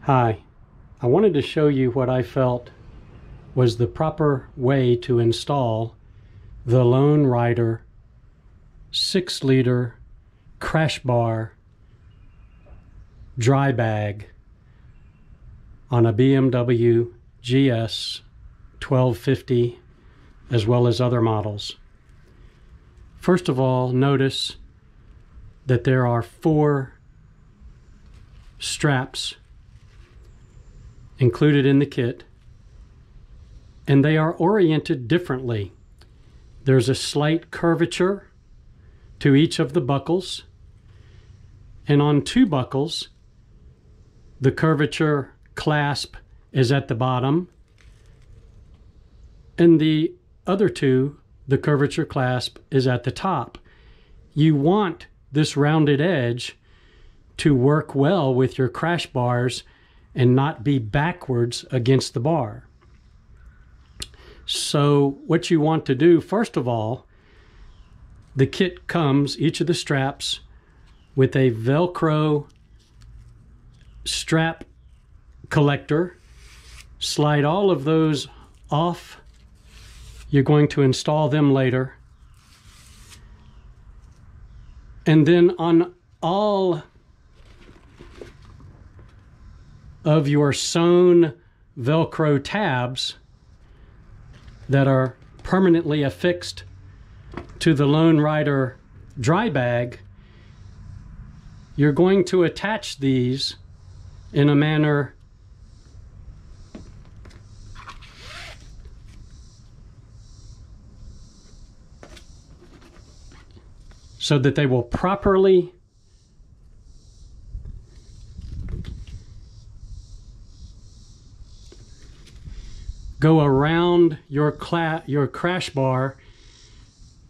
Hi, I wanted to show you what I felt was the proper way to install the Lone Rider 6-liter crash bar dry bag on a BMW GS 1250 as well as other models. First of all, notice that there are 4 straps included in the kit, and they are oriented differently. There's a slight curvature to each of the buckles, and on 2 buckles the curvature clasp is at the bottom, and the other 2 the curvature clasp is at the top. You want this rounded edge to work well with your crash bars and not be backwards against the bar. So what you want to do, first of all, the kit comes, each of the straps, with a Velcro strap collector. Slide all of those off. You're going to install them later. And then on all of your sewn Velcro tabs that are permanently affixed to the Lone Rider dry bag, you're going to attach these in a manner so that they will properly go around your crash bar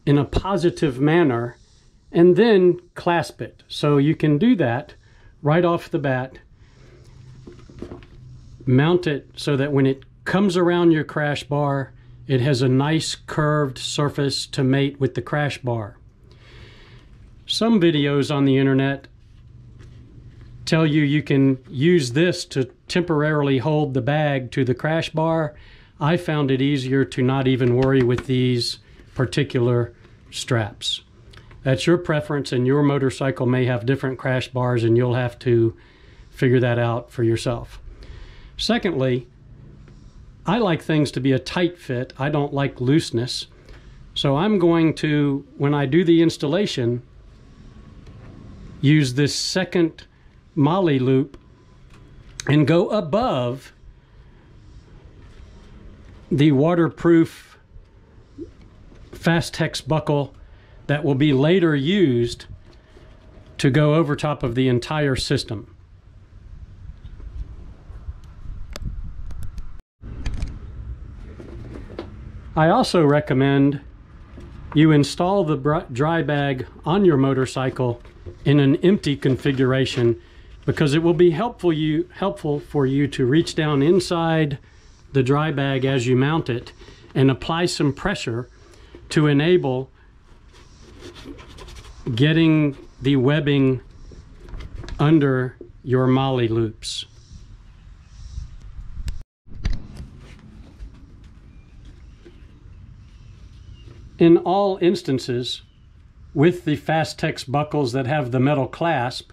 in a positive manner, and then clasp it. So you can do that right off the bat. Mount it so that when it comes around your crash bar, it has a nice curved surface to mate with the crash bar. Some videos on the internet tell you you can use this to temporarily hold the bag to the crash bar. I found it easier to not even worry with these particular straps. That's your preference, and your motorcycle may have different crash bars, and you'll have to figure that out for yourself. Secondly, I like things to be a tight fit. I don't like looseness. So I'm going to, when I do the installation, use this second molly loop and go above the waterproof Fastex buckle that will be later used to go over top of the entire system. I also recommend you install the dry bag on your motorcycle in an empty configuration, because it will be helpful for you to reach down inside the dry bag as you mount it and apply some pressure to enable getting the webbing under your molly loops. In all instances, with the Fastex buckles that have the metal clasp,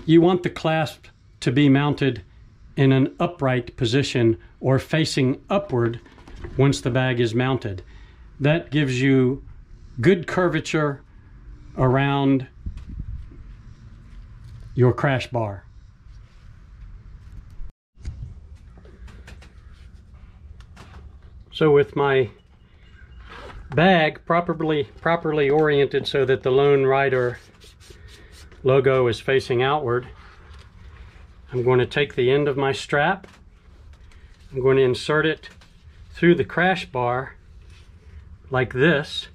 you want the clasp to be mounted in an upright position or facing upward once the bag is mounted. That gives you good curvature around your crash bar. So with my bag properly oriented so that the Lone Rider logo is facing outward, I'm going to take the end of my strap, I'm going to insert it through the crash bar like this,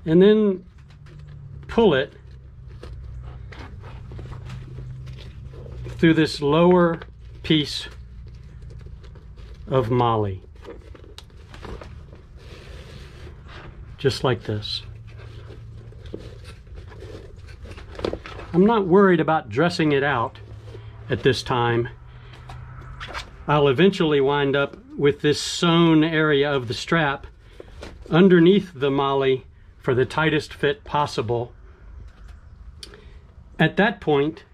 and then pull it through this lower piece of molly, just like this. I'm not worried about dressing it out at this time. I'll eventually wind up with this sewn area of the strap underneath the MOLLE for the tightest fit possible. At that point,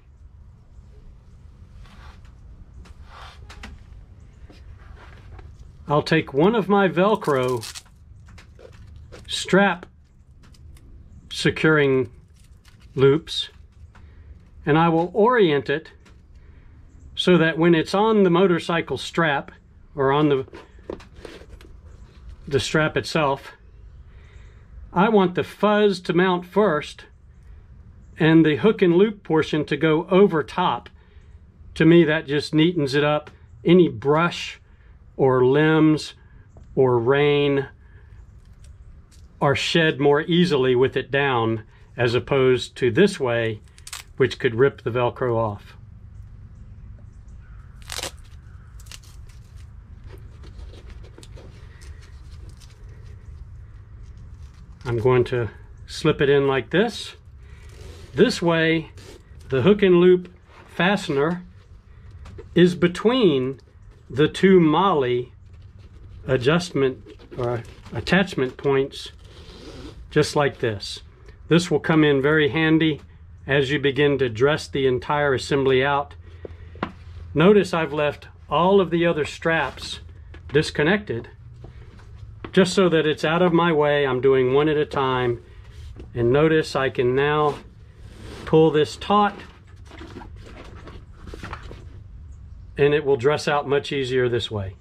I'll take one of my Velcro strap securing loops and I will orient it so that when it's on the motorcycle strap or on the strap itself, I want the fuzz to mount first and the hook and loop portion to go over top. To me, that just neatens it up. Any brush or limbs or rain are shed more easily with it down, as opposed to this way, which could rip the Velcro off. I'm going to slip it in like this. This way, the hook and loop fastener is between the two MOLLE adjustment or attachment points, just like this. This will come in very handy as you begin to dress the entire assembly out. Notice I've left all of the other straps disconnected just so that it's out of my way. I'm doing one at a time. And notice I can now pull this taut and it will dress out much easier this way.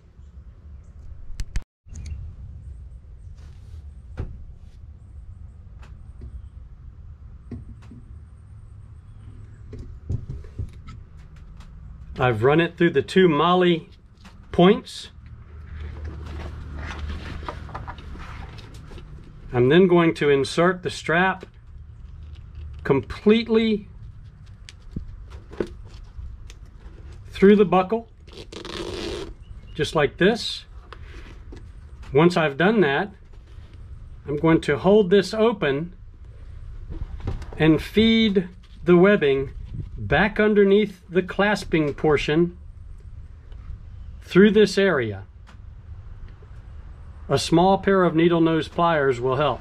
I've run it through the two MOLLE points. I'm then going to insert the strap completely through the buckle, just like this. Once I've done that, I'm going to hold this open and feed the webbing back underneath the clasping portion through this area. A small pair of needle nose pliers will help.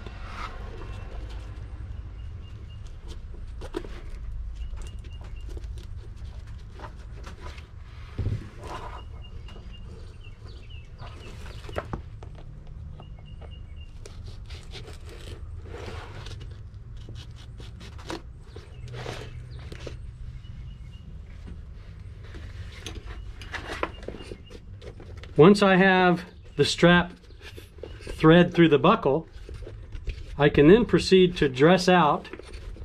Once I have the strap thread through the buckle, I can then proceed to dress out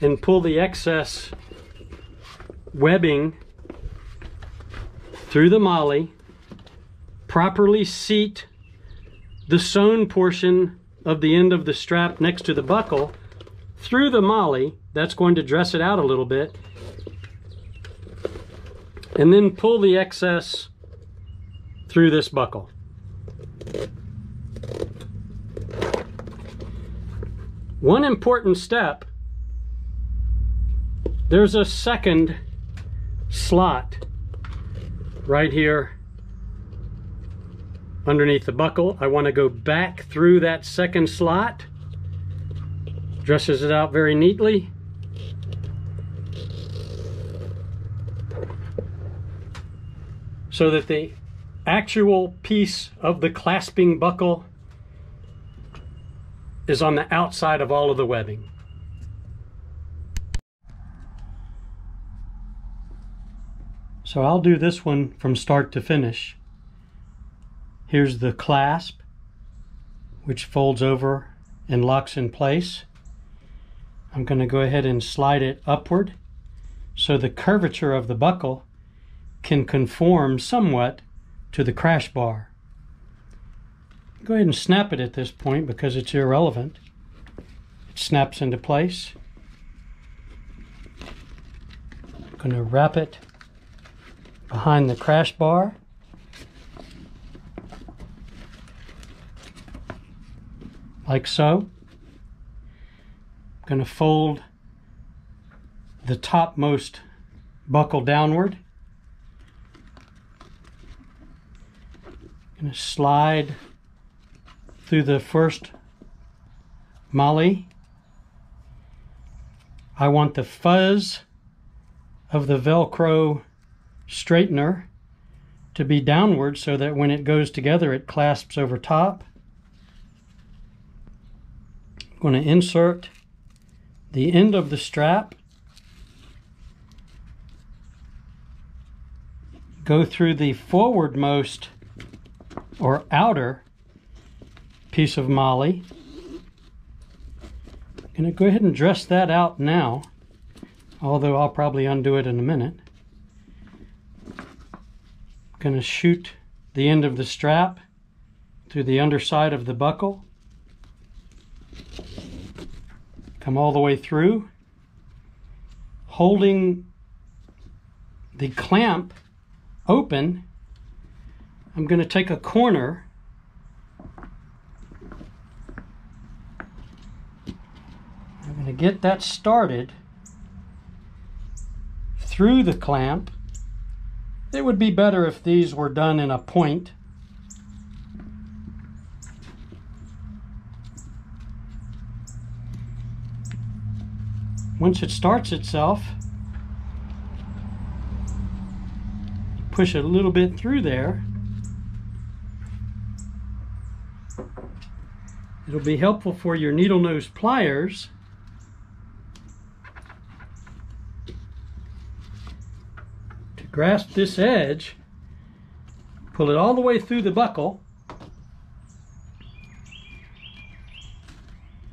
and pull the excess webbing through the MOLLE, properly seat the sewn portion of the end of the strap next to the buckle through the MOLLE. That's going to dress it out a little bit, and then pull the excess through this buckle. One important step, there's a second slot right here underneath the buckle. I want to go back through that second slot. Dresses it out very neatly. So that the actual piece of the clasping buckle is on the outside of all of the webbing. So I'll do this one from start to finish. Here's the clasp, which folds over and locks in place. I'm going to go ahead and slide it upward so the curvature of the buckle can conform somewhat to the crash bar. Go ahead and snap it at this point because it's irrelevant. It snaps into place. I'm going to wrap it behind the crash bar. Like so. I'm going to fold the topmost buckle downward. Going to slide through the first molly. I want the fuzz of the Velcro straightener to be downward so that when it goes together it clasps over top. I'm going to insert the end of the strap, go through the forwardmost or outer piece of molly. I'm going to go ahead and dress that out now, although I'll probably undo it in a minute. Going to shoot the end of the strap through the underside of the buckle, come all the way through, holding the clamp open. I'm going to take a corner I'm going to get that started through the clamp. It would be better if these were done in a point. Once it starts itself, push it a little bit through there. It'll be helpful for your needle nose pliers to grasp this edge, pull it all the way through the buckle,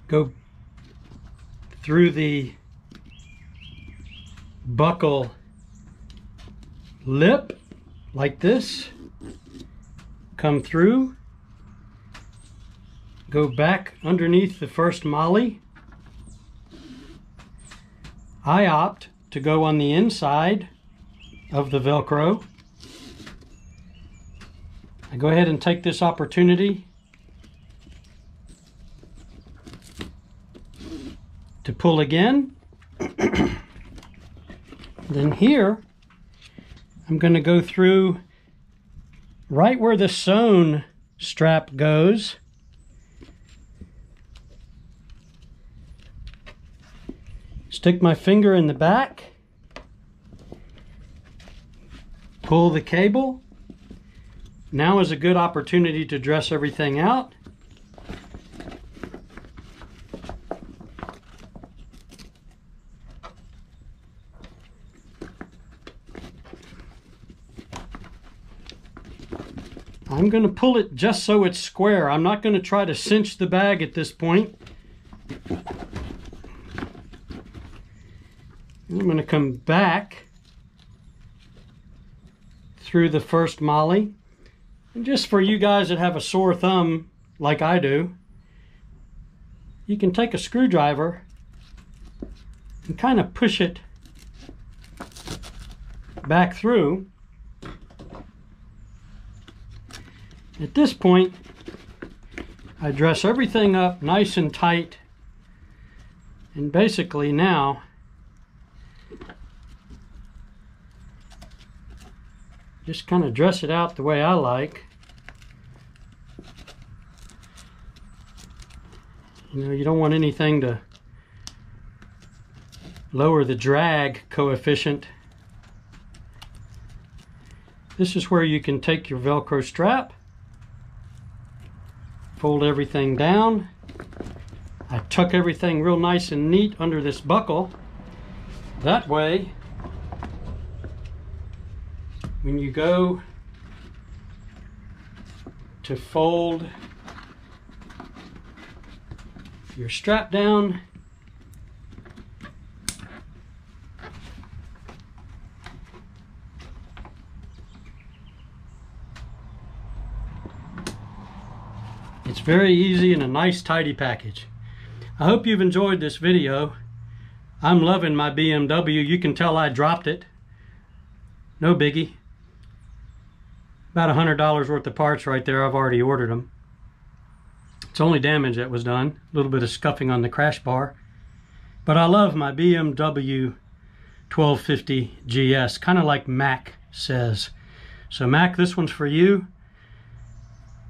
go through the buckle lip like this, come through, go back underneath the first molly. I opt to go on the inside of the Velcro. I go ahead and take this opportunity to pull again. Then here, I'm going to go through right where the sewn strap goes. Stick my finger in the back, pull the cable. Now is a good opportunity to dress everything out. I'm going to pull it just so it's square. I'm not going to try to cinch the bag at this point. I'm going to come back through the first molly. And just for you guys that have a sore thumb like I do, you can take a screwdriver and kind of push it back through. At this point, I dress everything up nice and tight, and basically now just kind of dress it out the way I like. You know, you don't want anything to lower the drag coefficient. This is where you can take your Velcro strap, fold everything down. I tuck everything real nice and neat under this buckle. That way, when you go to fold your strap down, it's very easy and a nice tidy package. I hope you've enjoyed this video. I'm loving my BMW. You can tell I dropped it. No biggie. About $100 worth of parts right there. I've already ordered them. It's only damage that was done. A little bit of scuffing on the crash bar. But I love my BMW 1250 GS, kind of like Mac says. So Mac, this one's for you.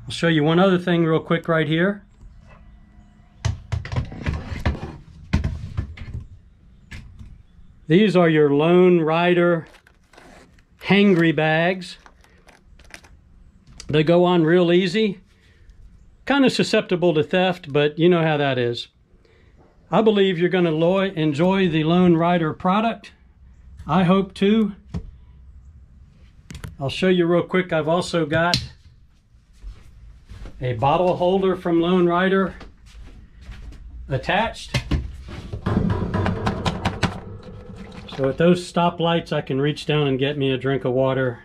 I'll show you one other thing real quick right here. These are your Lone Rider Hangry bags. They go on real easy. Kind of susceptible to theft, but you know how that is. I believe you're going to enjoy the Lone Rider product. I hope to. I'll show you real quick. I've also got a bottle holder from Lone Rider attached. So at those stoplights, I can reach down and get me a drink of water,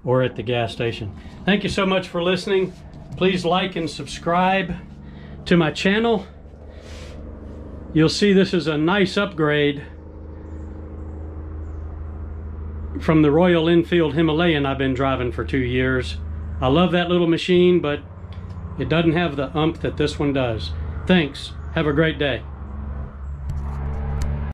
or at the gas station. Thank you so much for listening. Please like and subscribe to my channel. You'll see this is a nice upgrade from the Royal Enfield Himalayan I've been driving for 2 years. I love that little machine, but it doesn't have the oomph that this one does. Thanks. Have a great day.